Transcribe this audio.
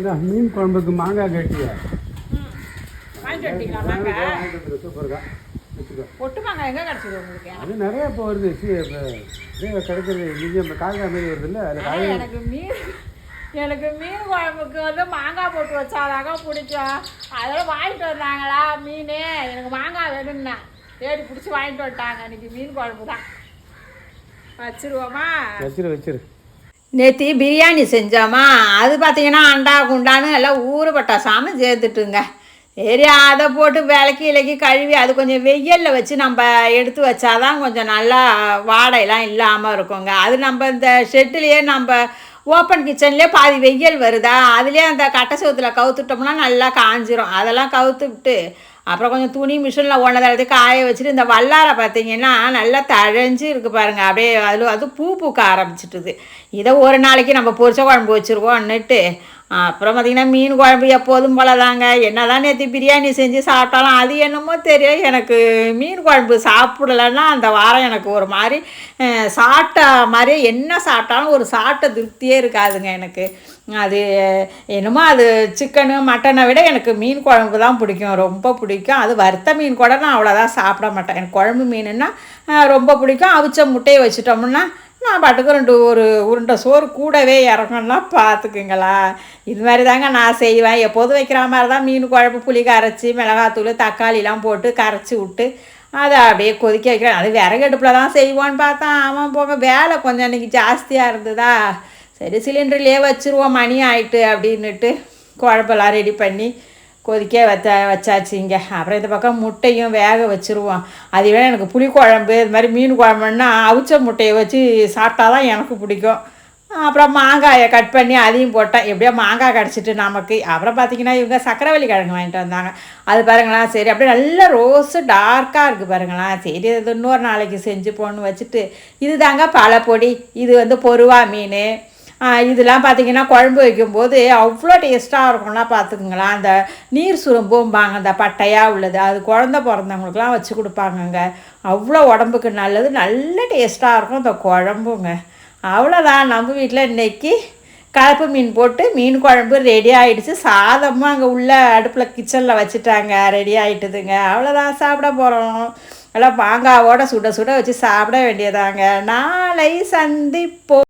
இந்த மீன் குழம்புக்கு மாங்காய் கட்டியா சூப்பர்க்கா பொட்டு மாங்காய் எங்கே கிடச்சிது உங்களுக்கு? அது நிறைய இப்போ வருது. கிடைக்கிறது இங்கே காங்காய் மாரி வருது இல்லை? அதில் எனக்கு மீன் குழம்புக்கு வந்து மாங்காய் போட்டு வச்சாதாங்க பிடிக்கும். அதெல்லாம் வாங்கிட்டு வந்தாங்களா மீன், எனக்கு மாங்காய் வேணும்னா தேடி பிடிச்சி வாங்கிட்டு வந்துட்டாங்க. இன்னைக்கு மீன் குழம்பு தான் வச்சிருவோமா? வச்சிரு. நேற்று பிரியாணி செஞ்சோமா, அது பார்த்தீங்கன்னா அண்டா குண்டான்னு எல்லாம் ஊறுபட்டா சாமி சேர்த்துட்டுங்க. சரி அதை போட்டு விளக்கி கழுவி அது கொஞ்சம் வெயிலில் வச்சு நம்ம எடுத்து வச்சாதான் கொஞ்சம் நல்லா வாடையெல்லாம் இல்லாமல் இருக்குங்க. அது நம்ம இந்த ஷெட்டுலேயே நம்ம ஓப்பன் கிச்சன்லேயே பாதி வெயில் வருதா, அதுலேயே அந்த கட்டை சோத்தில் கவுத்துட்டோம்னா நல்லா காஞ்சிரும். அதெல்லாம் கவுத்து விட்டு அப்புறம் கொஞ்சம் துணி மிஷினில் ஒன்றதை காய வச்சுட்டு இந்த வல்லாரை பார்த்திங்கன்னா நல்லா தழைஞ்சி இருக்குது பாருங்கள். அப்படியே அது பூ பூக்க ஆரம்பிச்சிட்டுது. இதை ஒரு நாளைக்கு நம்ம பொரிச்ச குழம்பு வச்சுருவோன்னுட்டு அப்புறம் பார்த்திங்கன்னா மீன் குழம்பு எப்போதும் போல தாங்க. என்ன தான் நேற்று பிரியாணி செஞ்சு சாப்பிட்டாலும் அது என்னமோ தெரியும், எனக்கு மீன் குழம்பு சாப்பிடலைன்னா அந்த வாரம் எனக்கு ஒரு மாதிரி சாப்பிட்ட மாதிரியே என்ன சாப்பிட்டாலும் ஒரு சாப்பிட்ட திருப்தியே இருக்காதுங்க எனக்கு. அது என்னமோ அது சிக்கனு மட்டனை விட எனக்கு மீன் குழம்பு தான் பிடிக்கும், ரொம்ப பிடிக்கும். அது வறுத்த மீன் கூட நான் அவ்வளோதான் சாப்பிட மாட்டேன். எனக்கு குழம்பு மீனுன்னா ரொம்ப பிடிக்கும். அவிச்ச முட்டையை வச்சுட்டோம்னா நான் பாட்டுக்கு ஒரு உருண்டை சோறு கூடவே இறங்கணும்னா பார்த்துக்குங்களா. இது மாதிரி தாங்க நான் செய்வேன். எப்போதும் வைக்கிற மாதிரி தான் மீன் குழம்பு புளி கரைச்சி மிளகாத்தூள் தக்காளிலாம் போட்டு கரைச்சி விட்டு அதை அப்படியே கொதிக்க வைக்கிறேன். அது விறகடுப்பில் தான் செய்வோன்னு பார்த்தா ஆமாம் போங்க வேலை கொஞ்சம் இன்றைக்கி ஜாஸ்தியாக இருந்ததா, சரி சிலிண்டர்லேயே வச்சுருவோம் மணி ஆகிட்டு அப்படின்னுட்டு குழம்பெல்லாம் ரெடி பண்ணி கொதிக்க வச்சாச்சுங்க. அப்புறம் இந்த பக்கம் முட்டையும் வேக வச்சுருவோம். அதுவே எனக்கு புளி குழம்பு இது மாதிரி மீன் குழம்புன்னா அவிச்ச முட்டையை வச்சு சாப்பிட்டா தான் எனக்கு பிடிக்கும். அப்புறம் மாங்காயை கட் பண்ணி அதையும் போட்டேன். எப்படியோ மாங்காய் கிடச்சிட்டு நமக்கு. அப்புறம் பார்த்திங்கன்னா இவங்க சக்கரவள்ளி கிழங்கு வாங்கிட்டு வந்தாங்க. அது பாருங்களேன், சரி அப்படியே நல்ல ரோஸு டார்க்காக இருக்குது பாருங்களேன். சரி இது இன்னொரு நாளைக்கு செஞ்சு போன்னு வச்சுட்டு இது தாங்க பழப்பொடி. இது வந்து பொருவா மீன். இதெல்லாம் பார்த்திங்கன்னா குழம்பு வைக்கும்போது அவ்வளோ டேஸ்ட்டாக இருக்கும்னா பார்த்துக்குங்களா. அந்த நீர் சுரும்பும்பாங்க அந்த பட்டையாக உள்ளது, அது குழந்த பிறந்தவங்களுக்குலாம் வச்சு கொடுப்பாங்கங்க. அவ்வளோ உடம்புக்கு நல்லது, நல்ல டேஸ்ட்டாக இருக்கும் அந்த குழம்புங்க. அவ்வளோதான், நம்ம வீட்டில் இன்றைக்கி கலப்பு மீன் போட்டு மீன் குழம்பு ரெடி ஆகிடுச்சு. சாதமும் அங்கே உள்ள அடுப்பில் கிச்சனில் வச்சுட்டாங்க, ரெடி ஆகிட்டுதுங்க. அவ்வளோதான் சாப்பிட போகிறோம். எல்லாம் மாங்காவோட சுட சுட வச்சு சாப்பிட வேண்டியதாங்க. நாளை சந்திப்போம்.